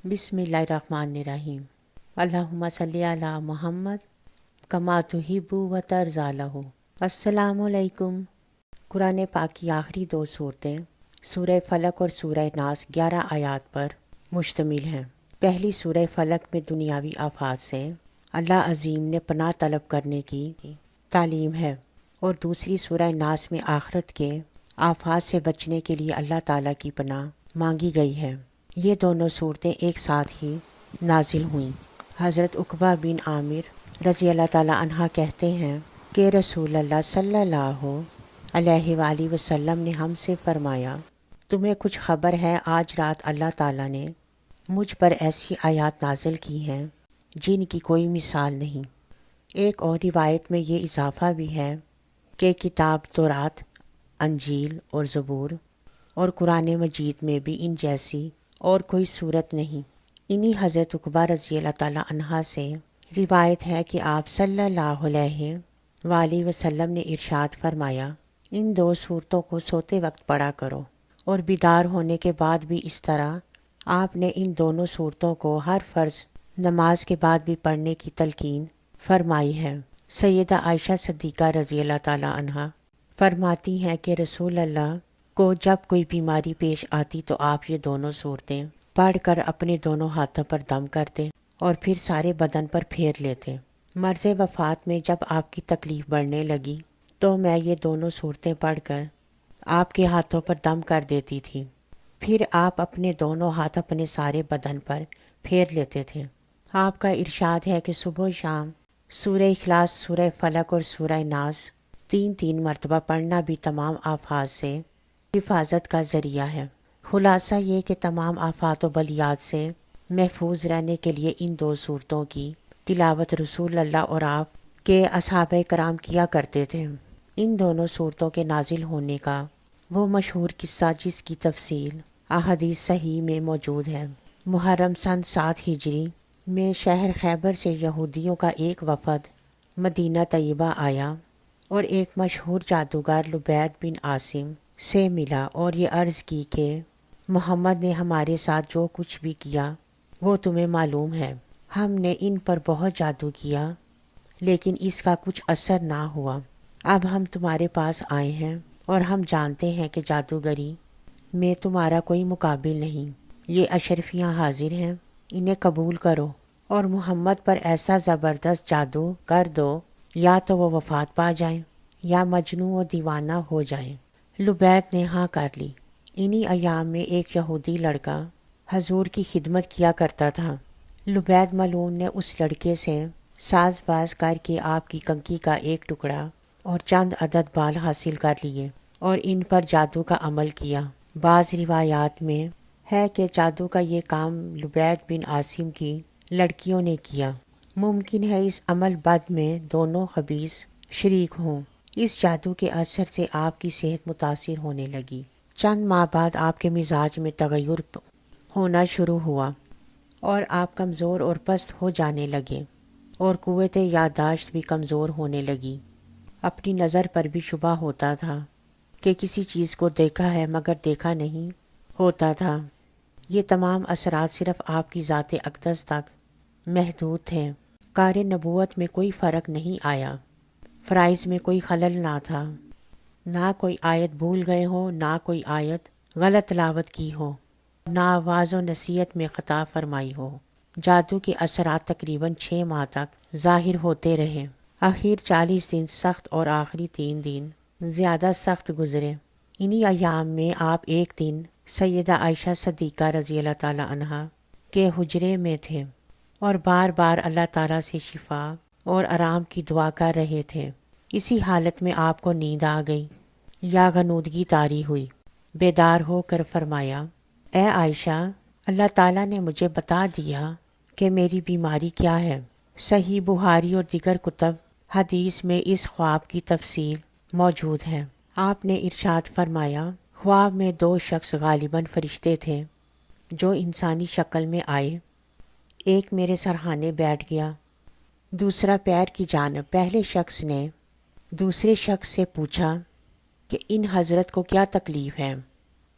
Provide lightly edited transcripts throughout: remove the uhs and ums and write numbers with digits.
بسم اللہ الرحمن الرحیم۔ اللہم صلی علی محمد کما تحب و ترضی لہ۔ السلام علیکم۔ قرآن پاک کی آخری دو صورتیں سورہ فلق اور سورہ ناس 11 آیات پر مشتمل ہیں۔ پہلی سورہ فلق میں دنیاوی آفات سے اللہ عظیم نے پناہ طلب کرنے کی تعلیم ہے، اور دوسری سورہ ناس میں آخرت کے آفات سے بچنے کے لیے اللہ تعالیٰ کی پناہ مانگی گئی ہے۔ یہ دونوں صورتیں ایک ساتھ ہی نازل ہوئیں۔ حضرت عقبہ بن عامر رضی اللہ تعالیٰ عنہ کہتے ہیں کہ رسول اللہ صلی اللہ علیہ وآلہ وسلم نے ہم سے فرمایا، تمہیں کچھ خبر ہے آج رات اللہ تعالیٰ نے مجھ پر ایسی آیات نازل کی ہیں جن کی کوئی مثال نہیں۔ ایک اور روایت میں یہ اضافہ بھی ہے کہ کتاب تورات، انجیل اور زبور اور قرآن مجید میں بھی ان جیسی اور کوئی صورت نہیں۔ انہی حضرت عقبہ رضی اللہ تعالیٰ عنہ سے روایت ہے کہ آپ صلی اللہ علیہ وآلہ وسلم نے ارشاد فرمایا، ان دو صورتوں کو سوتے وقت پڑھا کرو، اور بیدار ہونے کے بعد بھی اس طرح آپ نے ان دونوں صورتوں کو ہر فرض نماز کے بعد بھی پڑھنے کی تلقین فرمائی ہے۔ سیدہ عائشہ صدیقہ رضی اللہ تعالیٰ عنہ فرماتی ہیں کہ رسول اللہ کو جب کوئی بیماری پیش آتی تو آپ یہ دونوں صورتیں پڑھ کر اپنے دونوں ہاتھوں پر دم کرتے اور پھر سارے بدن پر پھیر لیتے۔ مرض وفات میں جب آپ کی تکلیف بڑھنے لگی تو میں یہ دونوں صورتیں پڑھ کر آپ کے ہاتھوں پر دم کر دیتی تھی، پھر آپ اپنے دونوں ہاتھ اپنے سارے بدن پر پھیر لیتے تھے۔ آپ کا ارشاد ہے کہ صبح و شام سورہ اخلاص، سورہ فلق اور سورہ ناس 3 مرتبہ پڑھنا بھی تمام آفات سے حفاظت کا ذریعہ ہے۔ خلاصہ یہ کہ تمام آفات و بلیات سے محفوظ رہنے کے لیے ان دو صورتوں کی تلاوت رسول اللہ اور آپ کے اصحاب کرام کیا کرتے تھے۔ ان دونوں صورتوں کے نازل ہونے کا وہ مشہور قصہ جس کی تفصیل احادیث صحیح میں موجود ہے۔ محرم سن 7 ہجری میں شہر خیبر سے یہودیوں کا ایک وفد مدینہ طیبہ آیا اور ایک مشہور جادوگر لبید بن عاصم سے ملا اور یہ عرض کی کہ محمد نے ہمارے ساتھ جو کچھ بھی کیا وہ تمہیں معلوم ہے۔ ہم نے ان پر بہت جادو کیا لیکن اس کا کچھ اثر نہ ہوا۔ اب ہم تمہارے پاس آئے ہیں اور ہم جانتے ہیں کہ جادوگری میں تمہارا کوئی مقابل نہیں۔ یہ اشرفیاں حاضر ہیں، انہیں قبول کرو اور محمد پر ایسا زبردست جادو کر دو یا تو وہ وفات پا جائیں یا مجنون و دیوانہ ہو جائیں۔ لبید نے ہاں کر لی۔ انہی ایام میں ایک یہودی لڑکا حضور کی خدمت کیا کرتا تھا۔ لبید ملعون نے اس لڑکے سے ساز باز کر کے آپ کی کنگھی کا ایک ٹکڑا اور چند عدد بال حاصل کر لیے اور ان پر جادو کا عمل کیا۔ بعض روایات میں ہے کہ جادو کا یہ کام لبید بن عاصم کی لڑکیوں نے کیا۔ ممکن ہے اس عمل بد میں دونوں خبیث شریک ہوں۔ اس جادو کے اثر سے آپ کی صحت متاثر ہونے لگی۔ چند ماہ بعد آپ کے مزاج میں تغیر ہونا شروع ہوا اور آپ کمزور اور پست ہو جانے لگے اور قوت یادداشت بھی کمزور ہونے لگی۔ اپنی نظر پر بھی شبہ ہوتا تھا کہ کسی چیز کو دیکھا ہے مگر دیکھا نہیں ہوتا تھا۔ یہ تمام اثرات صرف آپ کی ذات اقدس تک محدود تھے۔ کار نبوت میں کوئی فرق نہیں آیا، فرائض میں کوئی خلل نہ تھا، نہ کوئی آیت بھول گئے ہو، نہ کوئی آیت غلط تلاوت کی ہو، نہ آواز و نصیحت میں خطا فرمائی ہو۔ جادو کے اثرات تقریباً 6 ماہ تک ظاہر ہوتے رہے۔ آخر 40 دن سخت اور آخری 3 دن زیادہ سخت گزرے۔ انہی ایام میں آپ ایک دن سیدہ عائشہ صدیقہ رضی اللہ تعالیٰ عنہ کے حجرے میں تھے اور بار بار اللہ تعالیٰ سے شفا اور آرام کی دعا کر رہے تھے۔ اسی حالت میں آپ کو نیند آ گئی یا غنودگی طاری ہوئی۔ بیدار ہو کر فرمایا، اے عائشہ، اللہ تعالیٰ نے مجھے بتا دیا کہ میری بیماری کیا ہے۔ صحیح بخاری اور دیگر کتب حدیث میں اس خواب کی تفصیل موجود ہے۔ آپ نے ارشاد فرمایا، خواب میں 2 شخص غالباً فرشتے تھے جو انسانی شکل میں آئے۔ ایک میرے سرہانے بیٹھ گیا، دوسرا پیر کی جانب۔ پہلے شخص نے دوسرے شخص سے پوچھا کہ ان حضرت کو کیا تکلیف ہے؟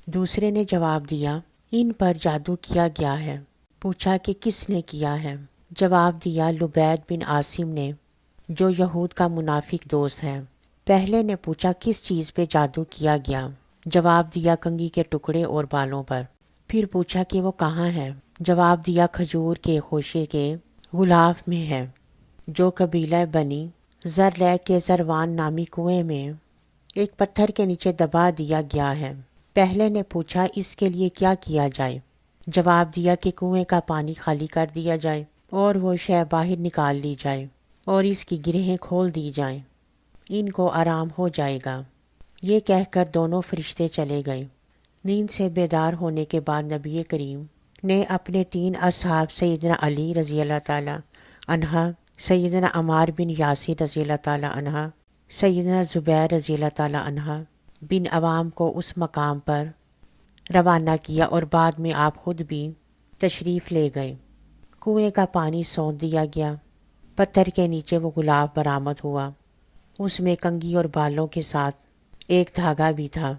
دوسرے نے جواب دیا، ان پر جادو کیا گیا ہے۔ پوچھا کہ کس نے کیا ہے؟ جواب دیا لبید بن عاصم نے، جو یہود کا منافق دوست ہے۔ پہلے نے پوچھا کس چیز پہ جادو کیا گیا؟ جواب دیا کنگھی کے ٹکڑے اور بالوں پر۔ پھر پوچھا کہ وہ کہاں ہے؟ جواب دیا کھجور کے خوشے کے غلاف میں ہے، جو قبیلہ بنی زرلہ کے زروان نامی کنویں میں ایک پتھر کے نیچے دبا دیا گیا ہے۔ پہلے نے پوچھا اس کے لیے کیا کیا جائے؟ جواب دیا کہ کنویں کا پانی خالی کر دیا جائے اور وہ شے باہر نکال لی جائے اور اس کی گرہیں کھول دی جائیں، ان کو آرام ہو جائے گا۔ یہ کہہ کر دونوں فرشتے چلے گئے۔ نیند سے بیدار ہونے کے بعد نبی کریم نے اپنے 3 اصحاب سیدنا علی رضی اللہ تعالی عنہ، سیدنا عمار بن یاسر رضی اللہ تعالی عنہ، سیدنا زبیر رضی اللہ تعالی عنہ بن عوام کو اس مقام پر روانہ کیا اور بعد میں آپ خود بھی تشریف لے گئے۔ کنویں کا پانی سونت دیا گیا۔ پتھر کے نیچے وہ غلاف برآمد ہوا۔ اس میں کنگھی اور بالوں کے ساتھ ایک دھاگا بھی تھا،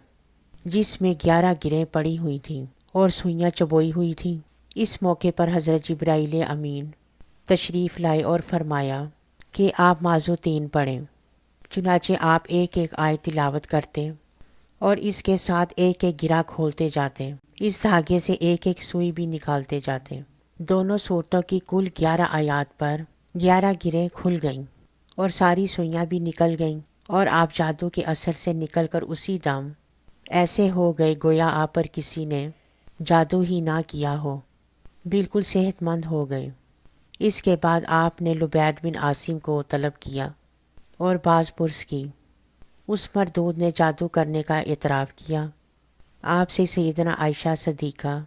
جس میں 11 گرہیں پڑی ہوئی تھیں اور سوئیاں چبوئی ہوئی تھیں۔ اس موقع پر حضرت جبرائیل امین تشریف لائے اور فرمایا کہ آپ معزوتین پڑھیں۔ چنانچہ آپ ایک ایک آیت تلاوت کرتے اور اس کے ساتھ ایک ایک گرہ کھولتے جاتے، اس دھاگے سے ایک ایک سوئی بھی نکالتے جاتے۔ دونوں صورتوں کی کل 11 آیات پر 11 گرہیں کھل گئیں اور ساری سوئیاں بھی نکل گئیں، اور آپ جادو کے اثر سے نکل کر اسی دم ایسے ہو گئے گویا آپ پر کسی نے جادو ہی نہ کیا ہو، بالکل صحت مند ہو گئے۔ اس کے بعد آپ نے لبید بن عاصم کو طلب کیا اور باز پرس کی۔ اس مردود نے جادو کرنے کا اعتراف کیا۔ آپ سے سیدنا عائشہ صدیقہ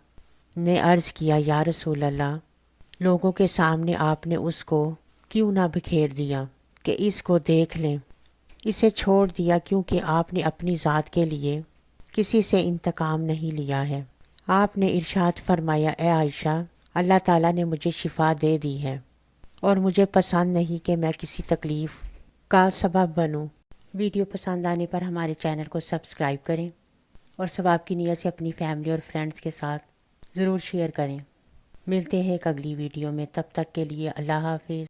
نے عرض کیا یا رسول اللہ، لوگوں کے سامنے آپ نے اس کو کیوں نہ بکھیر دیا کہ اس کو دیکھ لیں؟ اسے چھوڑ دیا کیونکہ آپ نے اپنی ذات کے لیے کسی سے انتقام نہیں لیا ہے۔ آپ نے ارشاد فرمایا اے عائشہ، اللہ تعالیٰ نے مجھے شفا دے دی ہے اور مجھے پسند نہیں کہ میں کسی تکلیف کا سبب بنوں۔ ویڈیو پسند آنے پر ہمارے چینل کو سبسکرائب کریں اور ثواب کی نیت سے اپنی فیملی اور فرینڈز کے ساتھ ضرور شیئر کریں۔ ملتے ہیں ایک اگلی ویڈیو میں، تب تک کے لیے اللہ حافظ۔